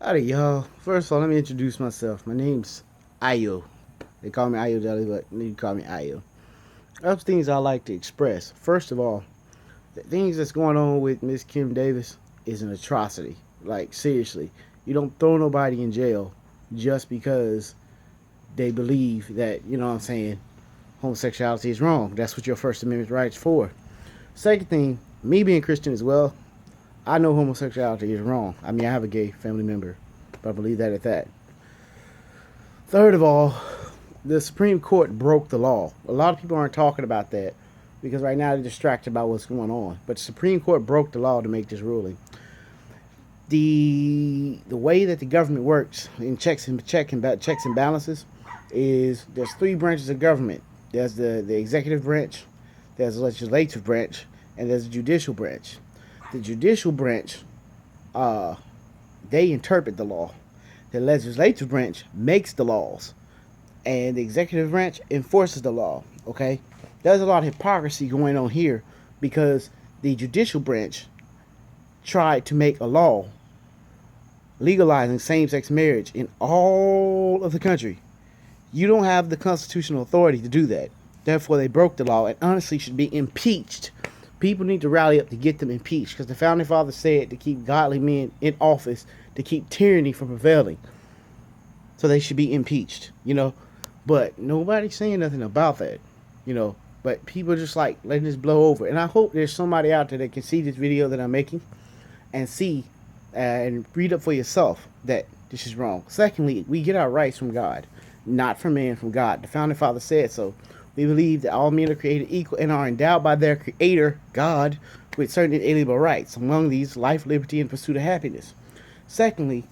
Howdy, y'all. First of all, let me introduce myself. My name's Ayo. They call me Ayo Jelly, but you can call me Ayo. Other things I like to express. First of all, the things that's going on with Miss Kim Davis is an atrocity. Like, seriously. You don't throw nobody in jail just because they believe that, you know what I'm saying, homosexuality is wrong. That's what your First Amendment rights for. Second thing, me being Christian as well, I know homosexuality is wrong. I mean, I have a gay family member, but I believe that at that. Third of all, the Supreme Court broke the law. A lot of people aren't talking about that because right now they're distracted about what's going on. But the Supreme Court broke the law to make this ruling. The way that the government works in checks and balances is there's three branches of government. There's the executive branch, there's the legislative branch, and there's the judicial branch. The judicial branch, uh, they interpret the law. The legislative branch makes the laws, and the executive branch enforces the law. Okay, there's a lot of hypocrisy going on here because the judicial branch tried to make a law legalizing same-sex marriage in all of the country. You don't have the constitutional authority to do that. Therefore, they broke the law and honestly should be impeached. People need to rally up to get them impeached because the founding fathers said to keep godly men in office to keep tyranny from prevailing. So they should be impeached, you know. But nobody's saying nothing about that, you know. But people just like letting this blow over. And I hope there's somebody out there that can see this video that I'm making and see and read up for yourself that this is wrong. Secondly, we get our rights from God, not from man, from God. The founding father said so. We believe that all men are created equal and are endowed by their creator, God, with certain inalienable rights. Among these, life, liberty, and pursuit of happiness. Thirdly,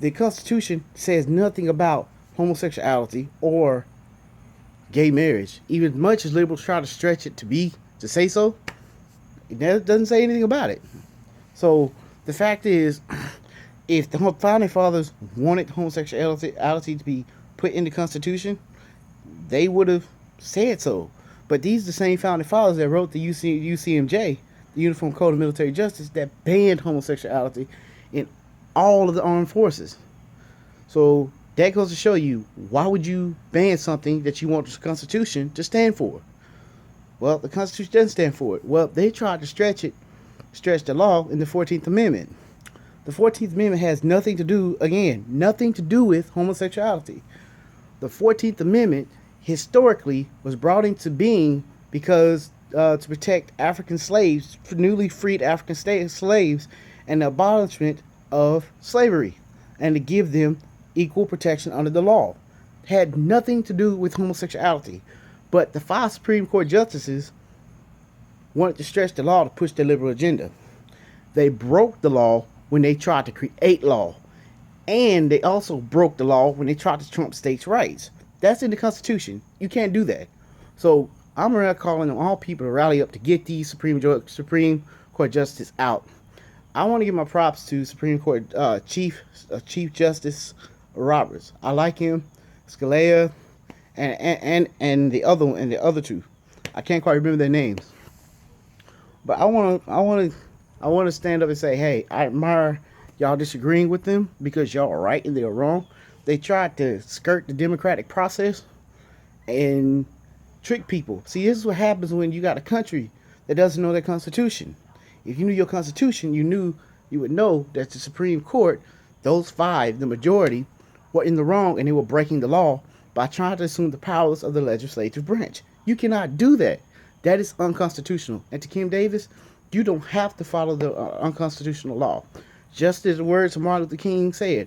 the Constitution says nothing about homosexuality or gay marriage. Even as much as liberals try to stretch it to say so, it doesn't say anything about it. So the fact is, if the founding fathers wanted homosexuality to be put in the Constitution, they would have said so. But these are the same founding fathers that wrote the UCMJ, the Uniform Code of Military Justice, that banned homosexuality in all of the armed forces. So that goes to show you, why would you ban something that you want the Constitution to stand for? Well, the Constitution doesn't stand for it. Well, they tried to stretch the law in the 14th Amendment. The 14th Amendment has nothing to do, again, nothing to do with homosexuality. The 14th Amendment historically was brought into being because to protect African slaves, newly freed African slaves, and the abolishment of slavery, and to give them equal protection under the law. It had nothing to do with homosexuality. But the 5 Supreme Court justices wanted to stretch the law to push their liberal agenda. They broke the law when they tried to create law. And they also broke the law when they tried to trump states' rights. That's in the Constitution. You can't do that. So I'm calling on all people to rally up to get these Supreme Court justices out. I want to give my props to Supreme Court Chief Justice Roberts. I like him. Scalia and the other two. I can't quite remember their names. But I want to stand up and say, hey, I admire y'all disagreeing with them because y'all are right and they're wrong. They tried to skirt the democratic process and trick people. See, this is what happens when you got a country that doesn't know their constitution. If you knew your constitution, you would know that the Supreme Court, those 5, the majority, were in the wrong and they were breaking the law by trying to assume the powers of the legislative branch. You cannot do that. That is unconstitutional. And to Kim Davis, you don't have to follow the unconstitutional law. Just as the words of Martin Luther King said,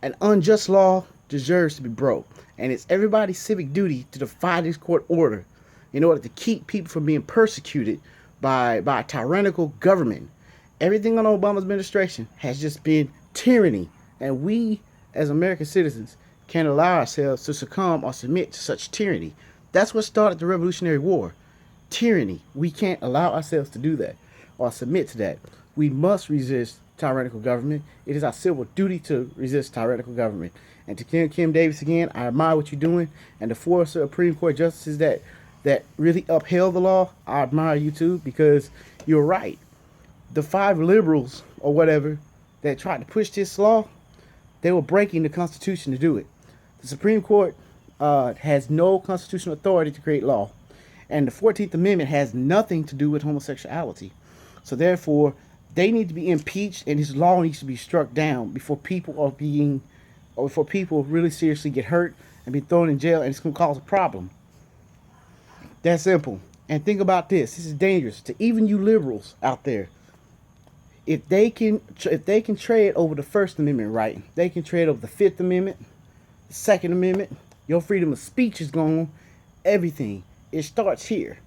an unjust law deserves to be broke. And it's everybody's civic duty to defy this court order in order to keep people from being persecuted by a tyrannical government. Everything on Obama's administration has just been tyranny. And we, as American citizens, can't allow ourselves to succumb or submit to such tyranny. That's what started the Revolutionary War. Tyranny. We can't allow ourselves to do that or submit to that. We must resist tyrannical government. It is our civil duty to resist tyrannical government. And to Kim Davis again, I admire what you're doing. And the 4 Supreme Court justices that really upheld the law, I admire you too, because you're right. the 5 liberals or whatever that tried to push this law, they were breaking the Constitution to do it. The Supreme Court has no constitutional authority to create law, and the 14th Amendment has nothing to do with homosexuality. So therefore, they need to be impeached, and his law needs to be struck down before people really seriously get hurt and be thrown in jail, and it's going to cause a problem. That's simple. And think about this. This is dangerous to even you liberals out there. If they can tread over the First Amendment right, they can tread over the Fifth Amendment, the Second Amendment. Your freedom of speech is gone. Everything. It starts here.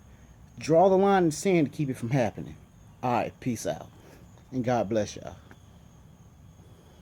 Draw the line in the sand to keep it from happening. All right, peace out. And God bless y'all.